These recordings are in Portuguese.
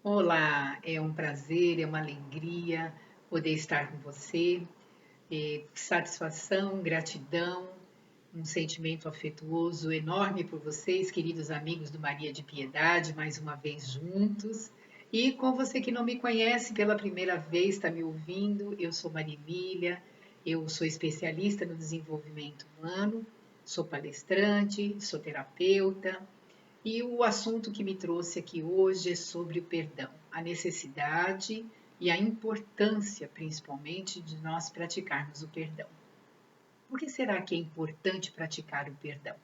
Olá, é um prazer, é uma alegria poder estar com você. Satisfação, gratidão, um sentimento afetuoso enorme por vocês, queridos amigos do Maria de Piedade, mais uma vez juntos. E com você que não me conhece pela primeira vez, está me ouvindo, eu sou Maria Emília, eu sou especialista no desenvolvimento humano, sou palestrante, sou terapeuta. E o assunto que me trouxe aqui hoje é sobre o perdão, a necessidade e a importância, principalmente, de nós praticarmos o perdão. Por que será que é importante praticar o perdão?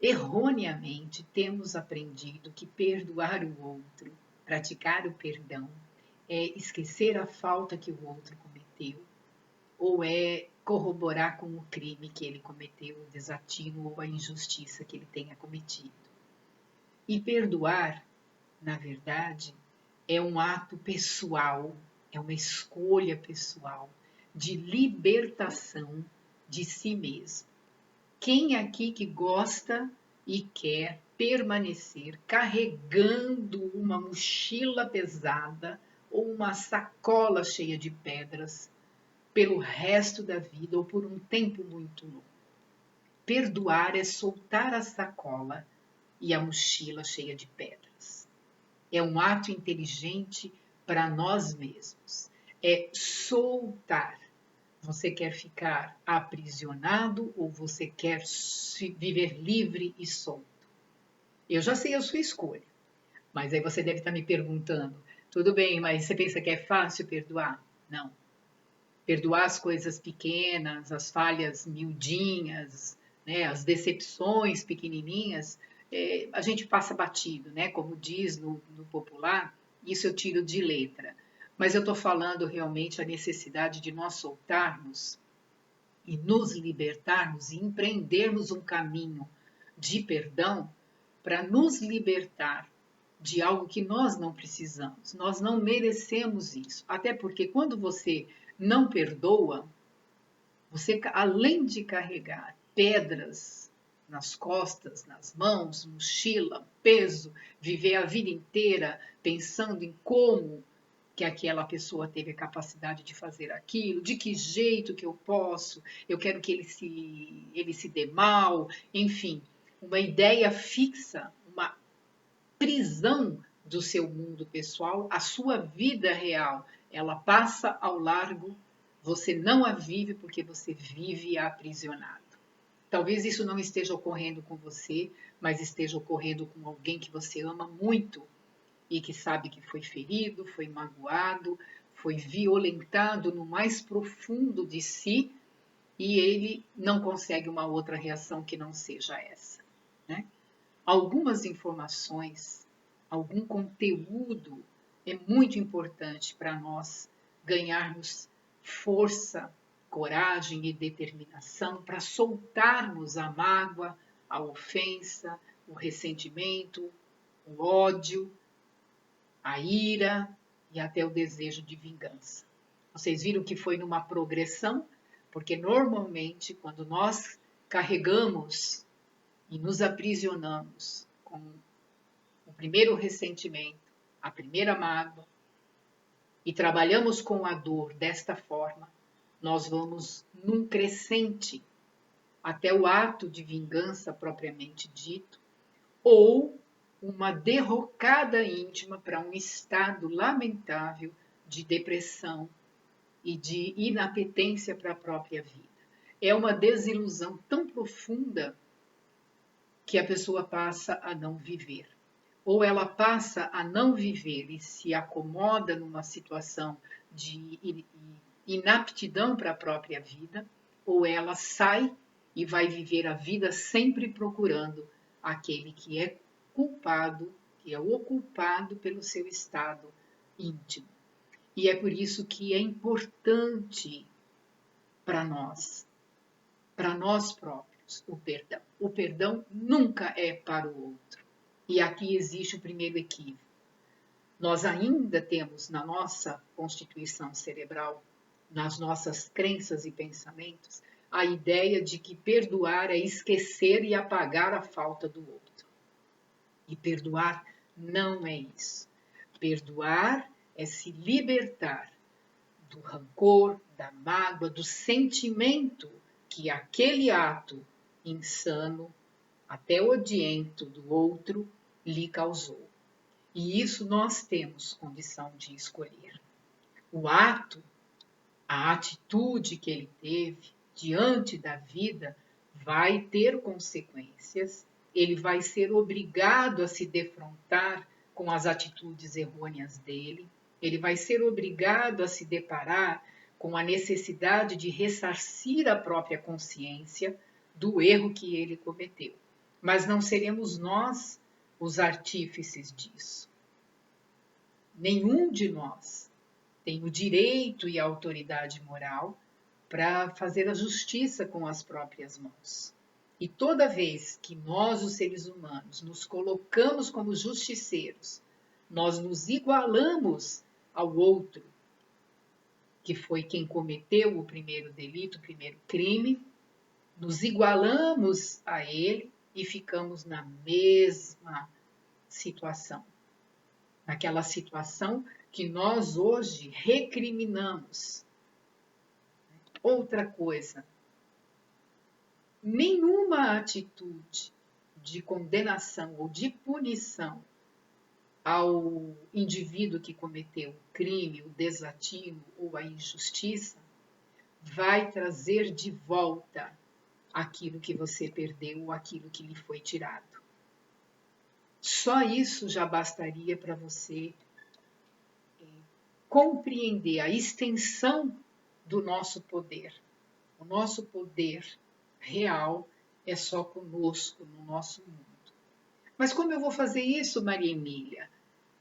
Erroneamente, temos aprendido que perdoar o outro, praticar o perdão, é esquecer a falta que o outro cometeu, ou é corroborar com o crime que ele cometeu, o desatino ou a injustiça que ele tenha cometido. E perdoar, na verdade, é um ato pessoal, é uma escolha pessoal de libertação de si mesmo. Quem aqui que gosta e quer permanecer carregando uma mochila pesada ou uma sacola cheia de pedras pelo resto da vida ou por um tempo muito longo? Perdoar é soltar a sacola e a mochila cheia de pedras. É um ato inteligente para nós mesmos. É soltar. Você quer ficar aprisionado ou você quer viver livre e solto? Eu já sei a sua escolha, mas aí você deve estar me perguntando: tudo bem, mas você pensa que é fácil perdoar? Não. Perdoar as coisas pequenas, as falhas miudinhas, né, as decepções pequenininhas, a gente passa batido, né? Como diz no popular, isso eu tiro de letra. Mas eu estou falando realmente a necessidade de nós soltarmos e nos libertarmos e empreendermos um caminho de perdão para nos libertar de algo que nós não precisamos. Nós não merecemos isso. Até porque quando você não perdoa, você, além de carregar pedras nas costas, nas mãos, mochila, peso, viver a vida inteira pensando em como que aquela pessoa teve a capacidade de fazer aquilo, de que jeito que eu posso, eu quero que ele se dê mal, enfim, uma ideia fixa, uma prisão do seu mundo pessoal, a sua vida real, ela passa ao largo, você não a vive porque você vive aprisionado. Talvez isso não esteja ocorrendo com você, mas esteja ocorrendo com alguém que você ama muito e que sabe que foi ferido, foi magoado, foi violentado no mais profundo de si e ele não consegue uma outra reação que não seja essa, né? Algumas informações, algum conteúdo é muito importante para nós ganharmos força, coragem e determinação para soltarmos a mágoa, a ofensa, o ressentimento, o ódio, a ira e até o desejo de vingança. Vocês viram que foi numa progressão, porque normalmente quando nós carregamos e nos aprisionamos com o primeiro ressentimento, a primeira mágoa, e trabalhamos com a dor desta forma, nós vamos num crescente até o ato de vingança propriamente dito, ou uma derrocada íntima para um estado lamentável de depressão e de inapetência para a própria vida. É uma desilusão tão profunda que a pessoa passa a não viver. Ou ela passa a não viver e se acomoda numa situação de inaptidão para a própria vida, ou ela sai e vai viver a vida sempre procurando aquele que é culpado, que é o culpado pelo seu estado íntimo. E é por isso que é importante para nós próprios, o perdão. O perdão nunca é para o outro. E aqui existe o primeiro equívoco. Nós ainda temos na nossa constituição cerebral, nas nossas crenças e pensamentos, a ideia de que perdoar é esquecer e apagar a falta do outro. E perdoar não é isso. Perdoar é se libertar do rancor, da mágoa, do sentimento que aquele ato insano, até odiento do outro, lhe causou. E isso nós temos condição de escolher. O ato, a atitude que ele teve diante da vida vai ter consequências, ele vai ser obrigado a se defrontar com as atitudes errôneas dele, ele vai ser obrigado a se deparar com a necessidade de ressarcir a própria consciência do erro que ele cometeu. Mas não seremos nós os artífices disso. Nenhum de nós tem o direito e a autoridade moral para fazer a justiça com as próprias mãos. E toda vez que nós, os seres humanos, nos colocamos como justiceiros, nós nos igualamos ao outro, que foi quem cometeu o primeiro delito, o primeiro crime, nos igualamos a ele e ficamos na mesma situação. Naquela situação que nós hoje recriminamos. Outra coisa, nenhuma atitude de condenação ou de punição ao indivíduo que cometeu o crime, o desatino ou a injustiça vai trazer de volta aquilo que você perdeu ou aquilo que lhe foi tirado. Só isso já bastaria para você compreender a extensão do nosso poder. O nosso poder real é só conosco, no nosso mundo. Mas como eu vou fazer isso, Maria Emília?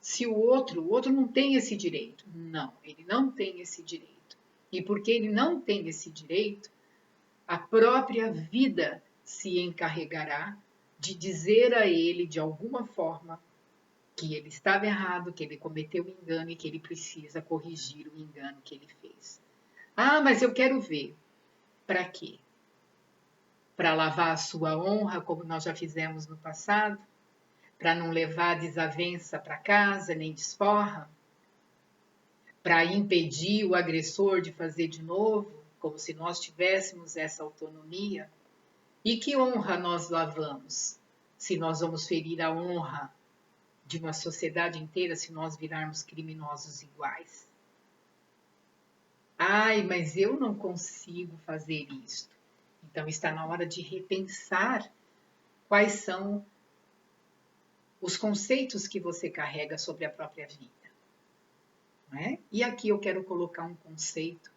Se o outro não tem esse direito. Não, ele não tem esse direito. E porque ele não tem esse direito, a própria vida se encarregará de dizer a ele, de alguma forma, que ele estava errado, que ele cometeu um engano e que ele precisa corrigir o engano que ele fez. Ah, mas eu quero ver. Para quê? Para lavar a sua honra, como nós já fizemos no passado? Para não levar desavença para casa, nem desforra? Para impedir o agressor de fazer de novo, como se nós tivéssemos essa autonomia? E que honra nós lavamos, se nós vamos ferir a honra de uma sociedade inteira, se nós virarmos criminosos iguais? Ai, mas eu não consigo fazer isto. Então está na hora de repensar quais são os conceitos que você carrega sobre a própria vida. Não é? E aqui eu quero colocar um conceito,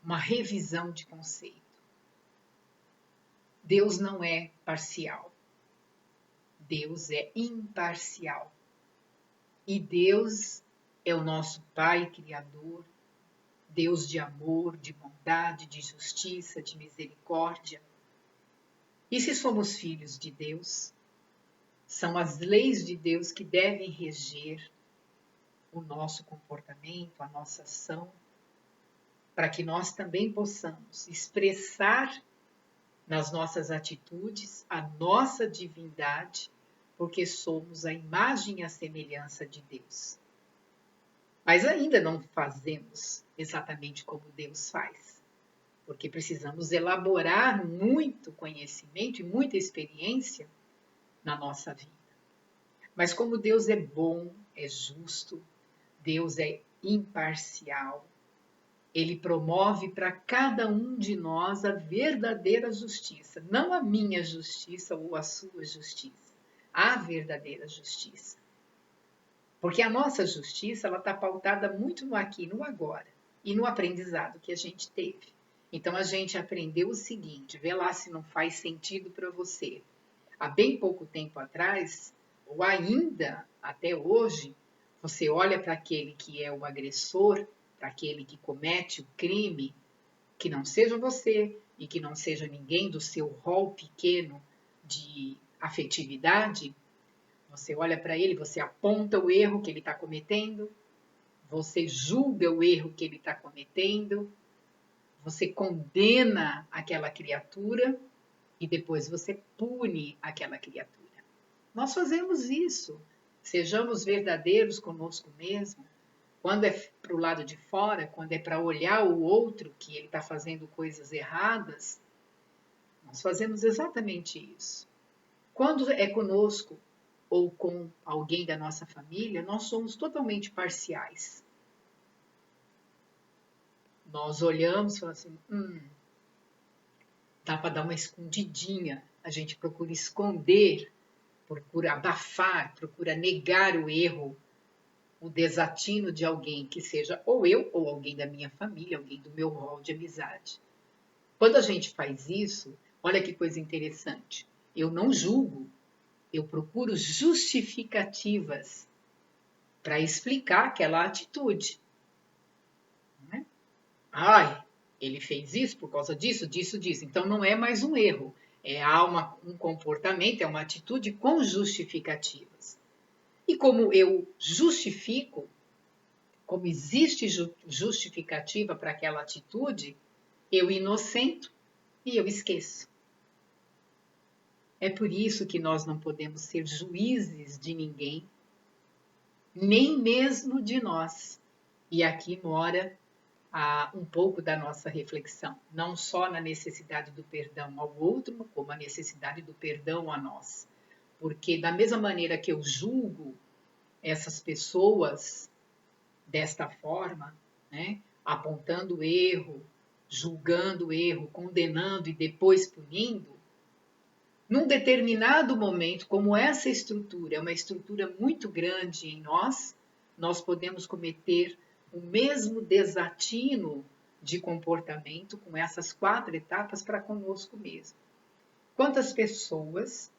uma revisão de conceito. Deus não é parcial. Deus é imparcial. E Deus é o nosso Pai Criador, Deus de amor, de bondade, de justiça, de misericórdia. E se somos filhos de Deus, são as leis de Deus que devem reger o nosso comportamento, a nossa ação, para que nós também possamos expressar nas nossas atitudes a nossa divindade, porque somos a imagem e a semelhança de Deus. Mas ainda não fazemos exatamente como Deus faz, porque precisamos elaborar muito conhecimento e muita experiência na nossa vida. Mas como Deus é bom, é justo, Deus é imparcial, Ele promove para cada um de nós a verdadeira justiça, não a minha justiça ou a sua justiça, a verdadeira justiça. Porque a nossa justiça ela está pautada muito no aqui, no agora e no aprendizado que a gente teve. Então a gente aprendeu o seguinte, vê lá se não faz sentido para você. Há bem pouco tempo atrás, ou ainda até hoje, você olha para aquele que é o agressor, para aquele que comete o crime, que não seja você e que não seja ninguém do seu rol pequeno de afetividade, você olha para ele, você aponta o erro que ele está cometendo, você julga o erro que ele está cometendo, você condena aquela criatura e depois você pune aquela criatura. Nós fazemos isso Sejamos verdadeiros conosco mesmo. Quando é para o lado de fora, quando é para olhar o outro que ele está fazendo coisas erradas, nós fazemos exatamente isso. Quando é conosco ou com alguém da nossa família, nós somos totalmente parciais. Nós olhamos e falamos assim, dá para dar uma escondidinha. A gente procura esconder, procura abafar, procura negar o erro, o desatino de alguém, que seja ou eu ou alguém da minha família, alguém do meu rol de amizade. Quando a gente faz isso, olha que coisa interessante. Eu não julgo, eu procuro justificativas para explicar aquela atitude. Né? Ai, ele fez isso por causa disso, disso, disso. Então não é mais um erro. Há um comportamento, é uma atitude com justificativas. E como eu justifico, como existe justificativa para aquela atitude, eu inocento e eu esqueço. É por isso que nós não podemos ser juízes de ninguém, nem mesmo de nós. E aqui mora um pouco da nossa reflexão, não só na necessidade do perdão ao outro, como a necessidade do perdão a nós. Porque da mesma maneira que eu julgo essas pessoas desta forma, né, apontando o erro, julgando o erro, condenando e depois punindo, num determinado momento, como essa estrutura é uma estrutura muito grande em nós, nós podemos cometer o mesmo desatino de comportamento com essas 4 etapas para conosco mesmo. Quantas pessoas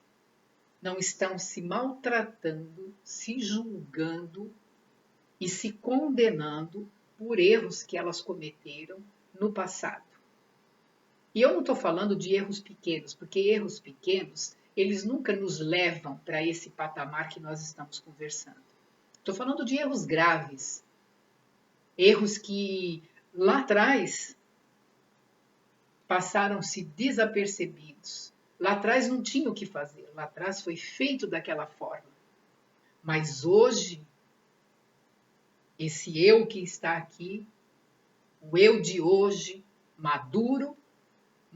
não estão se maltratando, se julgando e se condenando por erros que elas cometeram no passado? E eu não estou falando de erros pequenos, porque erros pequenos, eles nunca nos levam para esse patamar que nós estamos conversando. Estou falando de erros graves, erros que lá atrás passaram-se desapercebidos. Lá atrás não tinha o que fazer, lá atrás foi feito daquela forma. Mas hoje, esse eu que está aqui, o eu de hoje, maduro,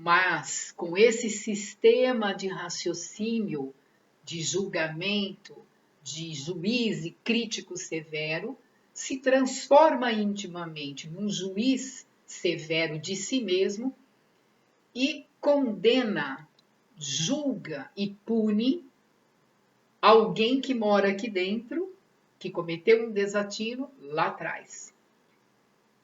mas com esse sistema de raciocínio, de julgamento, de juiz e crítico severo, se transforma intimamente num juiz severo de si mesmo e condena, julga e pune alguém que mora aqui dentro, que cometeu um desatino lá atrás.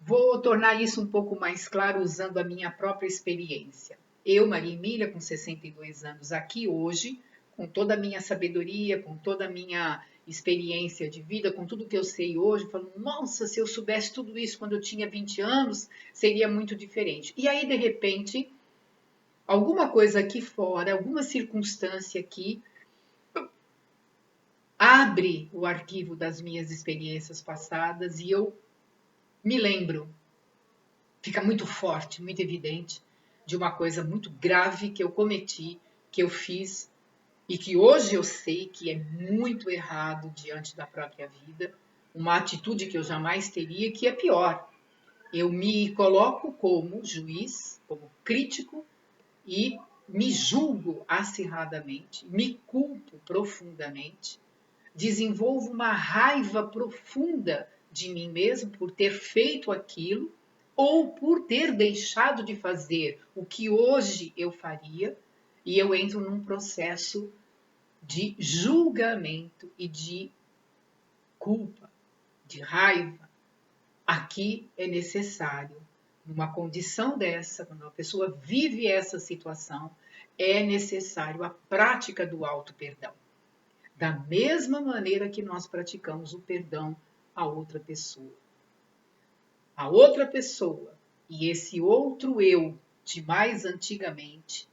Vou tornar isso um pouco mais claro usando a minha própria experiência. Eu, Maria Emília, com 62 anos, aqui hoje, com toda a minha sabedoria, com toda a minha experiência de vida, com tudo que eu sei hoje, falo, nossa, se eu soubesse tudo isso quando eu tinha 20 anos, seria muito diferente. E aí, de repente, alguma coisa aqui fora, alguma circunstância aqui, abre o arquivo das minhas experiências passadas e eu me lembro, fica muito forte, muito evidente, de uma coisa muito grave que eu cometi, que eu fiz e que hoje eu sei que é muito errado diante da própria vida, uma atitude que eu jamais teria, que é pior. Eu me coloco como juiz, como crítico e me julgo acirradamente, me culpo profundamente, desenvolvo uma raiva profunda de mim mesmo por ter feito aquilo ou por ter deixado de fazer o que hoje eu faria, e eu entro num processo de julgamento e de culpa, de raiva. Aqui é necessário, numa condição dessa, quando uma pessoa vive essa situação, é necessário a prática do auto-perdão. Da mesma maneira que nós praticamos o perdão a outra pessoa. A outra pessoa e esse outro eu de mais antigamente,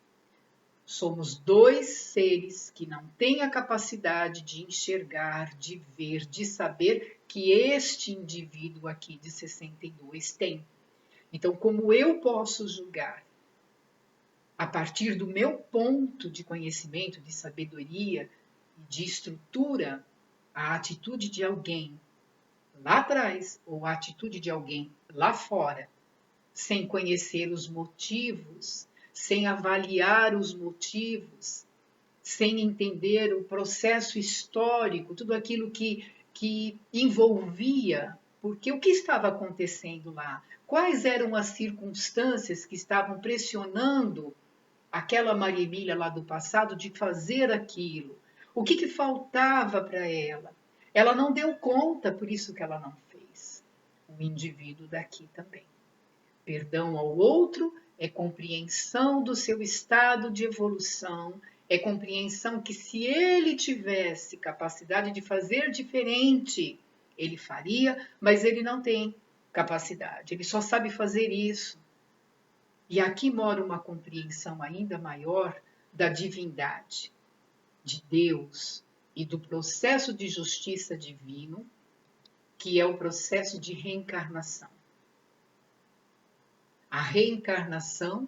somos 2 seres que não têm a capacidade de enxergar, de ver, de saber que este indivíduo aqui de 62 tem. Então, como eu posso julgar a partir do meu ponto de conhecimento, de sabedoria, de estrutura, a atitude de alguém lá atrás ou a atitude de alguém lá fora, sem conhecer os motivos, sem avaliar os motivos, sem entender o processo histórico, tudo aquilo que envolvia, porque o que estava acontecendo lá? Quais eram as circunstâncias que estavam pressionando aquela Maria Emília lá do passado de fazer aquilo? O que faltava para ela? Ela não deu conta, por isso que ela não fez. O indivíduo daqui também. Perdão ao outro é compreensão do seu estado de evolução, é compreensão que se ele tivesse capacidade de fazer diferente, ele faria, mas ele não tem capacidade, ele só sabe fazer isso. E aqui mora uma compreensão ainda maior da divindade, de Deus e do processo de justiça divino, que é o processo de reencarnação. A reencarnação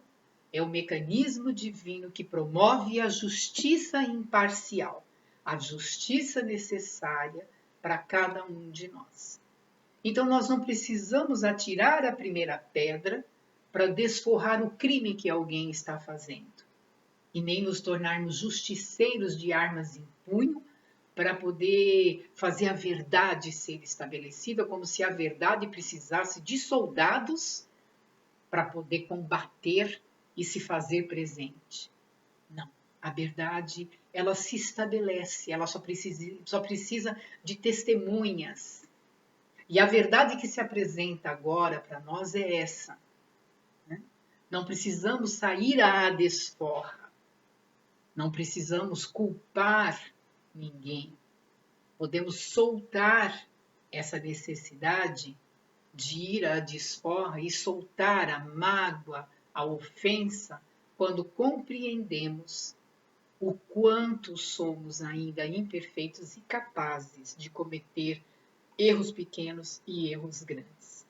é o mecanismo divino que promove a justiça imparcial, a justiça necessária para cada um de nós. Então, nós não precisamos atirar a primeira pedra para desforrar o crime que alguém está fazendo, e nem nos tornarmos justiceiros de armas em punho para poder fazer a verdade ser estabelecida, como se a verdade precisasse de soldados para poder combater e se fazer presente. Não, a verdade, ela se estabelece, ela só precisa de testemunhas. E a verdade que se apresenta agora para nós é essa. Né? Não precisamos sair à desforra, não precisamos culpar ninguém. Podemos soltar essa necessidade de ir à desforra e soltar a mágoa, a ofensa, quando compreendemos o quanto somos ainda imperfeitos e capazes de cometer erros pequenos e erros grandes.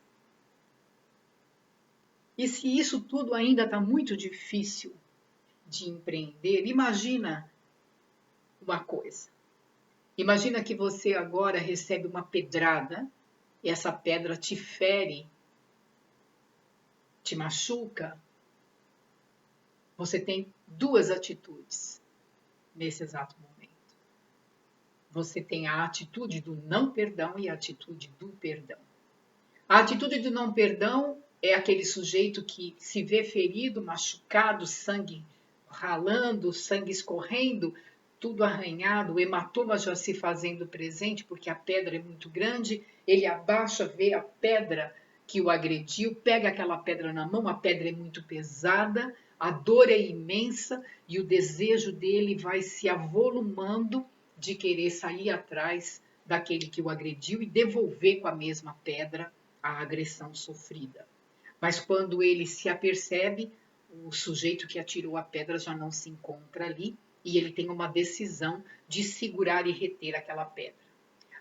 E se isso tudo ainda está muito difícil de empreender, imagina uma coisa. Imagina que você agora recebe uma pedrada, e essa pedra te fere, te machuca. Você tem duas atitudes nesse exato momento. Você tem a atitude do não perdão e a atitude do perdão. A atitude do não perdão é aquele sujeito que se vê ferido, machucado, sangue ralando, sangue escorrendo, tudo arranhado, o hematoma já se fazendo presente porque a pedra é muito grande, ele abaixa, vê a pedra que o agrediu, pega aquela pedra na mão, a pedra é muito pesada, a dor é imensa e o desejo dele vai se avolumando de querer sair atrás daquele que o agrediu e devolver com a mesma pedra a agressão sofrida. Mas quando ele se apercebe, o sujeito que atirou a pedra já não se encontra ali e ele tem uma decisão de segurar e reter aquela pedra.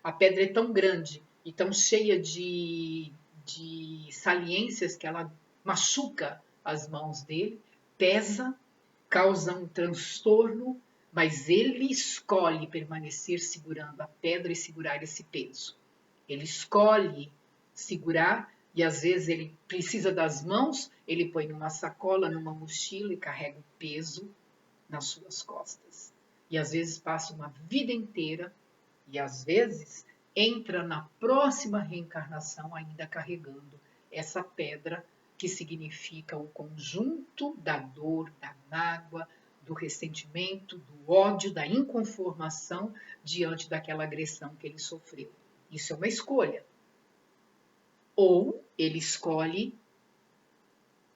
A pedra é tão grande e tão cheia de saliências que ela machuca as mãos dele, pesa, causa um transtorno, mas ele escolhe permanecer segurando a pedra e segurar esse peso. Ele escolhe segurar e às vezes ele precisa das mãos, ele põe numa sacola, numa mochila e carrega o peso nas suas costas. E às vezes passa uma vida inteira e às vezes entra na próxima reencarnação ainda carregando essa pedra que significa o conjunto da dor, da mágoa, do ressentimento, do ódio, da inconformação diante daquela agressão que ele sofreu. Isso é uma escolha. Ou ele escolhe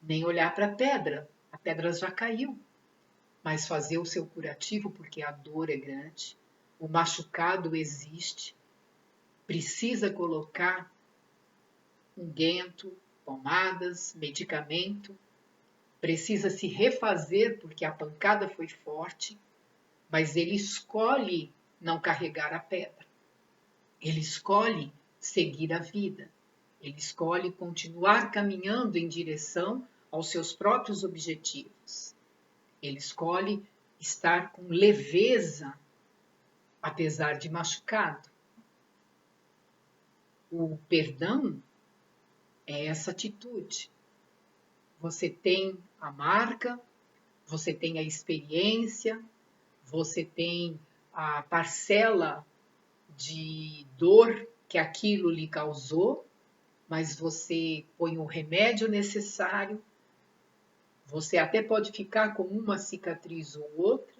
nem olhar para a pedra já caiu, mas fazer o seu curativo porque a dor é grande, o machucado existe, precisa colocar unguento, pomadas, medicamento, precisa se refazer porque a pancada foi forte, mas ele escolhe não carregar a pedra, ele escolhe seguir a vida, ele escolhe continuar caminhando em direção aos seus próprios objetivos. Ele escolhe estar com leveza, apesar de machucado. O perdão é essa atitude. Você tem a marca, você tem a experiência, você tem a parcela de dor que aquilo lhe causou, mas você põe o remédio necessário, você até pode ficar com uma cicatriz ou outra,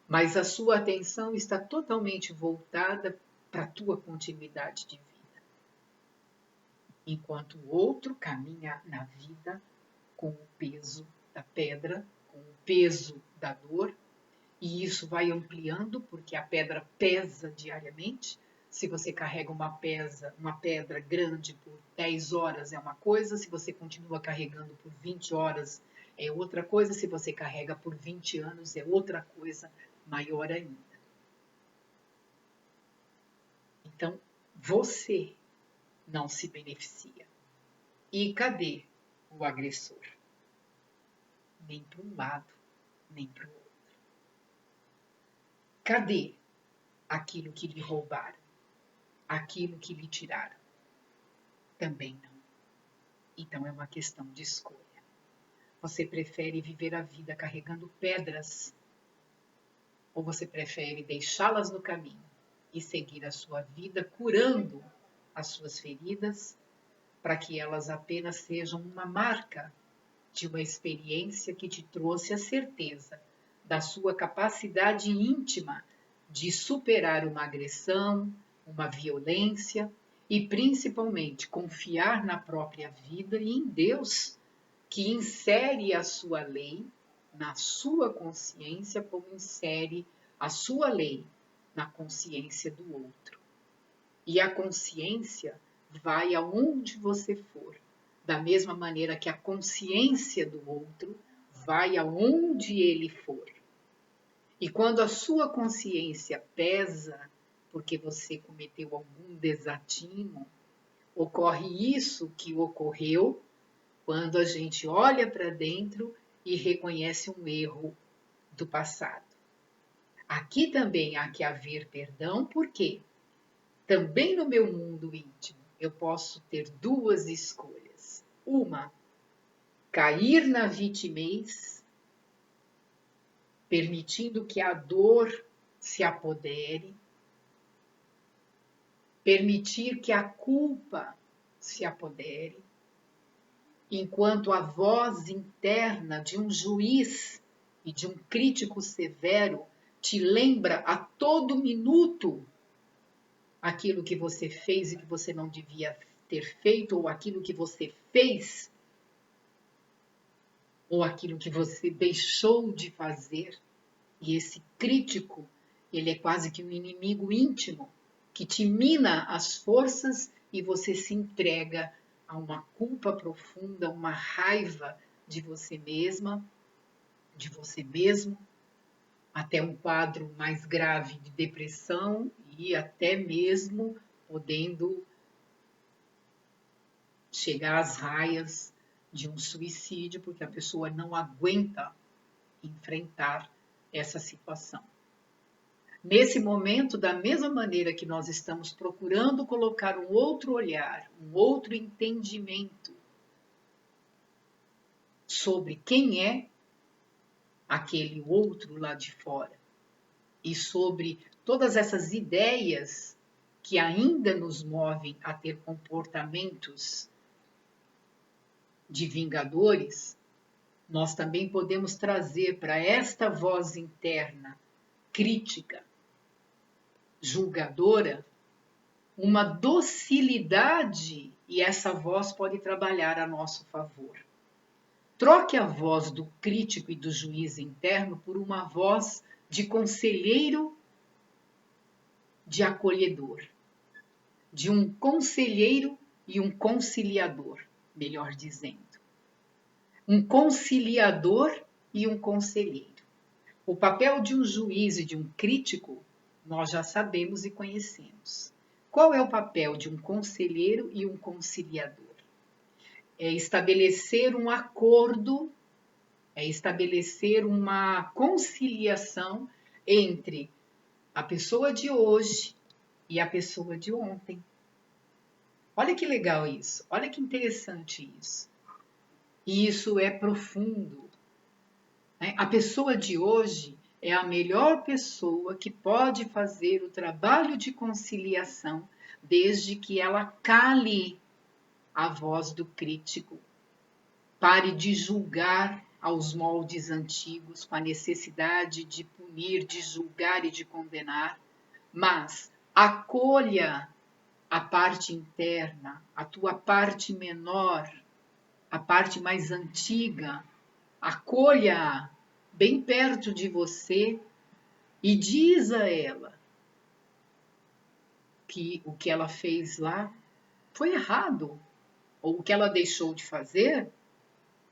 mas a sua atenção está totalmente voltada para a tua continuidade de vida, enquanto o outro caminha na vida com o peso da pedra, com o peso da dor, e isso vai ampliando, porque a pedra pesa diariamente. Se você carrega uma pedra grande por 10 horas é uma coisa, se você continua carregando por 20 horas é outra coisa, se você carrega por 20 anos é outra coisa maior ainda. Então, você não se beneficia. E cadê o agressor? Nem para um lado, nem para o outro. Cadê aquilo que lhe roubaram? Aquilo que lhe tiraram? Também não. Então é uma questão de escolha. Você prefere viver a vida carregando pedras? Ou você prefere deixá-las no caminho e seguir a sua vida curando as suas feridas para que elas apenas sejam uma marca de uma experiência que te trouxe a certeza da sua capacidade íntima de superar uma agressão, uma violência e principalmente confiar na própria vida e em Deus, que insere a sua lei na sua consciência como insere a sua lei na consciência do outro. E a consciência vai aonde você for, da mesma maneira que a consciência do outro vai aonde ele for. E quando a sua consciência pesa porque você cometeu algum desatino, ocorre isso que ocorreu quando a gente olha para dentro e reconhece um erro do passado. Aqui também há que haver perdão, porque também no meu mundo íntimo eu posso ter duas escolhas. Uma, cair na vitimez, permitindo que a dor se apodere, permitir que a culpa se apodere, enquanto a voz interna de um juiz e de um crítico severo te lembra a todo minuto aquilo que você fez e que você não devia ter feito, ou aquilo que você fez, ou aquilo que você deixou de fazer. E esse crítico, ele é quase que um inimigo íntimo, que te mina as forças e você se entrega a uma culpa profunda, uma raiva de você mesma, de você mesmo, até um quadro mais grave de depressão e até mesmo podendo chegar às raias de um suicídio, porque a pessoa não aguenta enfrentar essa situação. Nesse momento, da mesma maneira que nós estamos procurando colocar um outro olhar, um outro entendimento sobre quem é aquele outro lá de fora e sobre todas essas ideias que ainda nos movem a ter comportamentos de vingadores, nós também podemos trazer para esta voz interna crítica, julgadora, uma docilidade, e essa voz pode trabalhar a nosso favor. Troque a voz do crítico e do juiz interno por uma voz de conselheiro, de acolhedor, de um conselheiro e um conciliador, melhor dizendo. Um conciliador e um conselheiro. O papel de um juiz e de um crítico nós já sabemos e conhecemos. Qual é o papel de um conselheiro e um conciliador? É estabelecer um acordo, é estabelecer uma conciliação entre a pessoa de hoje e a pessoa de ontem. Olha que legal isso, olha que interessante isso. E isso é profundo, né? A pessoa de hoje é a melhor pessoa que pode fazer o trabalho de conciliação, desde que ela cale a voz do crítico. Pare de julgar aos moldes antigos, com a necessidade de punir, de julgar e de condenar, mas acolha a parte interna, a tua parte menor, a parte mais antiga, acolha bem perto de você e diz a ela que o que ela fez lá foi errado, ou o que ela deixou de fazer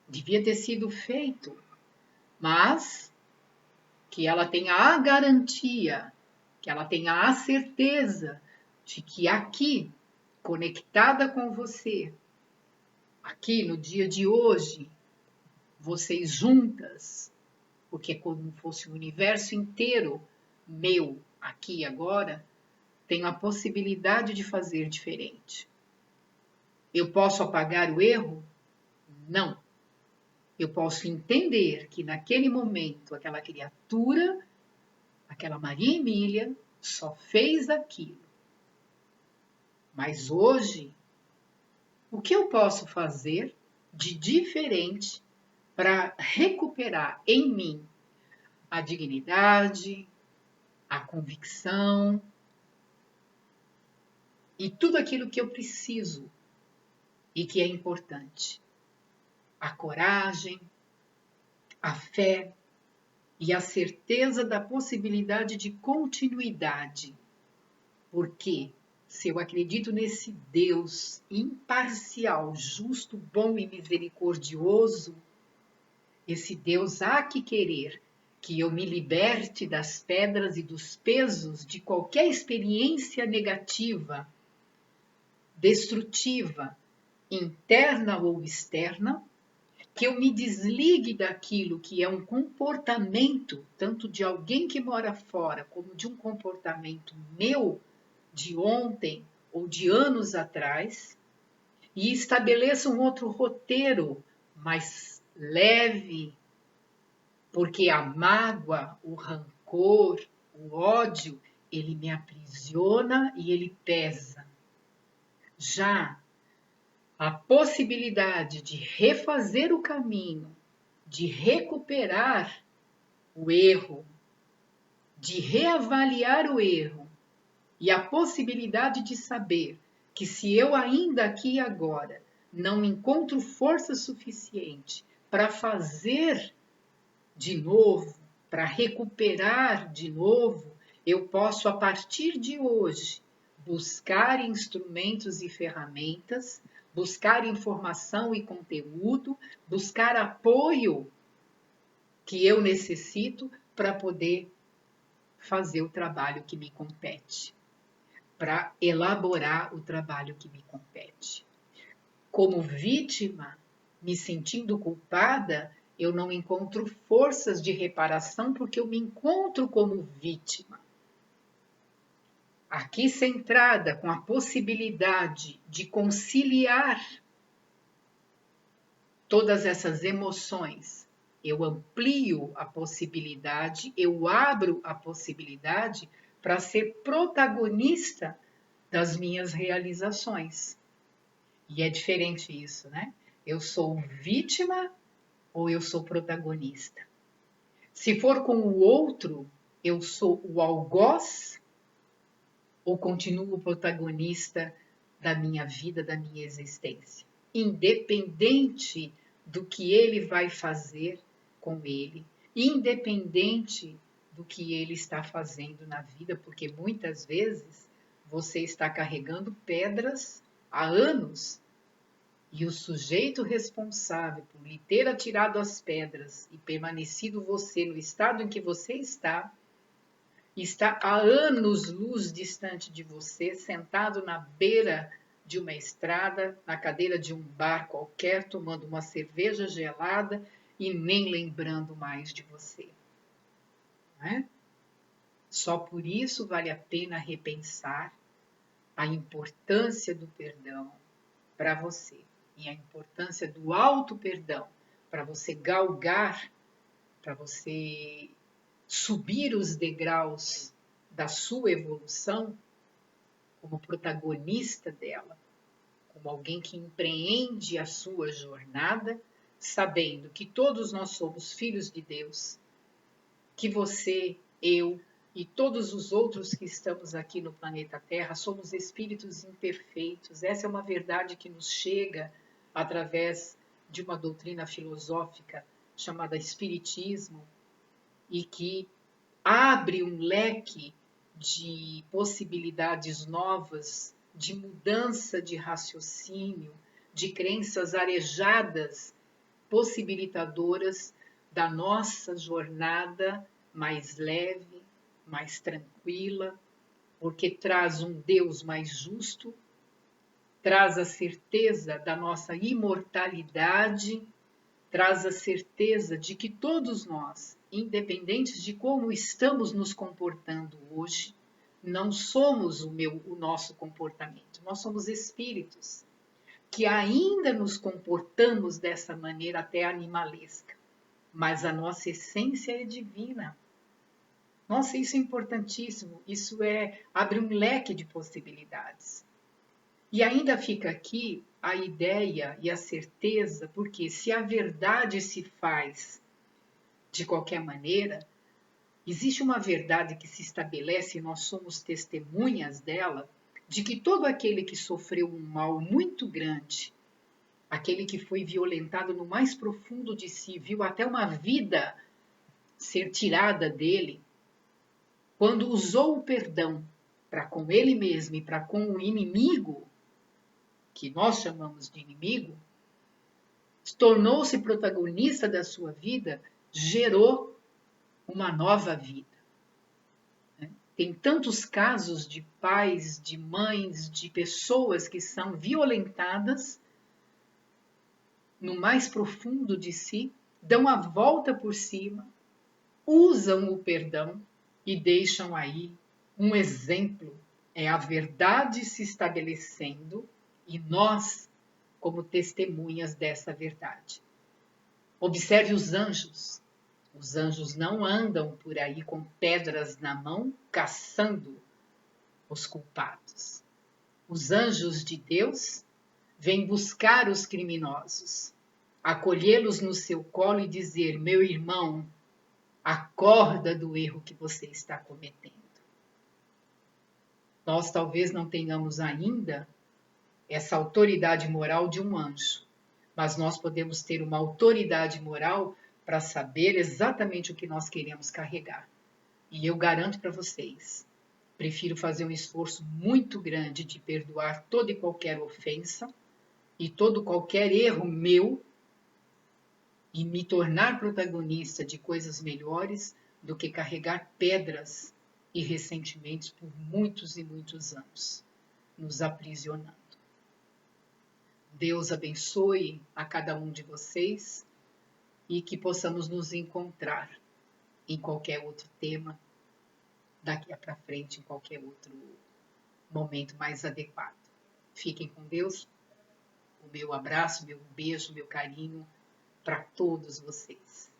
devia ter sido feito, mas que ela tenha a garantia, que ela tenha a certeza de que aqui, conectada com você, aqui no dia de hoje, vocês juntas, porque é como fosse o universo inteiro meu aqui e agora, tenho a possibilidade de fazer diferente. Eu posso apagar o erro? Não. Eu posso entender que naquele momento aquela criatura, aquela Maria Emília, só fez aquilo. Mas hoje, o que eu posso fazer de diferente para recuperar em mim a dignidade, a convicção e tudo aquilo que eu preciso e que é importante? A coragem, a fé e a certeza da possibilidade de continuidade. Porque se eu acredito nesse Deus imparcial, justo, bom e misericordioso, esse Deus há que querer que eu me liberte das pedras e dos pesos de qualquer experiência negativa, destrutiva, interna ou externa, que eu me desligue daquilo que é um comportamento, tanto de alguém que mora fora, como de um comportamento meu, de ontem ou de anos atrás, e estabeleça um outro roteiro mais leve, porque a mágoa, o rancor, o ódio, ele me aprisiona e ele pesa. Já a possibilidade de refazer o caminho, de recuperar o erro, de reavaliar o erro e a possibilidade de saber que se eu ainda aqui e agora não encontro força suficiente para fazer de novo, para recuperar de novo, eu posso a partir de hoje buscar instrumentos e ferramentas, buscar informação e conteúdo, buscar apoio que eu necessito para poder fazer o trabalho que me compete, para elaborar o trabalho que me compete. Como vítima, me sentindo culpada, eu não encontro forças de reparação porque eu me encontro como vítima. Aqui centrada com a possibilidade de conciliar todas essas emoções, eu amplio a possibilidade, eu abro a possibilidade para ser protagonista das minhas realizações. E é diferente isso, né? Eu sou vítima ou eu sou protagonista? Se for com o outro, eu sou o algoz ou continuo protagonista da minha vida, da minha existência? Independente do que ele vai fazer com ele, independente do que ele está fazendo na vida, porque muitas vezes você está carregando pedras há anos e o sujeito responsável por lhe ter atirado as pedras e permanecido você no estado em que você está há anos-luz distante de você, sentado na beira de uma estrada, na cadeira de um bar qualquer, tomando uma cerveja gelada e nem lembrando mais de você. Não é? Só por isso vale a pena repensar a importância do perdão para você e a importância do auto-perdão para você galgar, para você subir os degraus da sua evolução como protagonista dela, como alguém que empreende a sua jornada, sabendo que todos nós somos filhos de Deus, que você, eu e todos os outros que estamos aqui no planeta Terra somos espíritos imperfeitos. Essa é uma verdade que nos chega através de uma doutrina filosófica chamada Espiritismo e que abre um leque de possibilidades novas, de mudança de raciocínio, de crenças arejadas, possibilitadoras da nossa jornada mais leve, mais tranquila, porque traz um Deus mais justo, traz a certeza da nossa imortalidade, traz a certeza de que todos nós, independentes de como estamos nos comportando hoje, não somos o nosso comportamento, nós somos espíritos que ainda nos comportamos dessa maneira até animalesca, mas a nossa essência é divina. Nossa, isso é importantíssimo, abre um leque de possibilidades. E ainda fica aqui a ideia e a certeza, porque se a verdade se faz de qualquer maneira, existe uma verdade que se estabelece e nós somos testemunhas dela, de que todo aquele que sofreu um mal muito grande, aquele que foi violentado no mais profundo de si, viu até uma vida ser tirada dele, quando usou o perdão para com ele mesmo e para com o inimigo, que nós chamamos de inimigo, tornou-se protagonista da sua vida, gerou uma nova vida. Tem tantos casos de pais, de mães, de pessoas que são violentadas no mais profundo de si, dão a volta por cima, usam o perdão e deixam aí um exemplo. É a verdade se estabelecendo e nós como testemunhas dessa verdade. Observe os anjos. Os anjos não andam por aí com pedras na mão, caçando os culpados. Os anjos de Deus vêm buscar os criminosos, acolhê-los no seu colo e dizer: meu irmão, acorda do erro que você está cometendo. Nós talvez não tenhamos ainda essa autoridade moral de um anjo, mas nós podemos ter uma autoridade moral para saber exatamente o que nós queremos carregar. E eu garanto para vocês, prefiro fazer um esforço muito grande de perdoar toda e qualquer ofensa e todo qualquer erro meu e me tornar protagonista de coisas melhores do que carregar pedras e ressentimentos por muitos e muitos anos, nos aprisionando. Deus abençoe a cada um de vocês e que possamos nos encontrar em qualquer outro tema daqui para frente, em qualquer outro momento mais adequado. Fiquem com Deus. O meu abraço, meu beijo, meu carinho para todos vocês.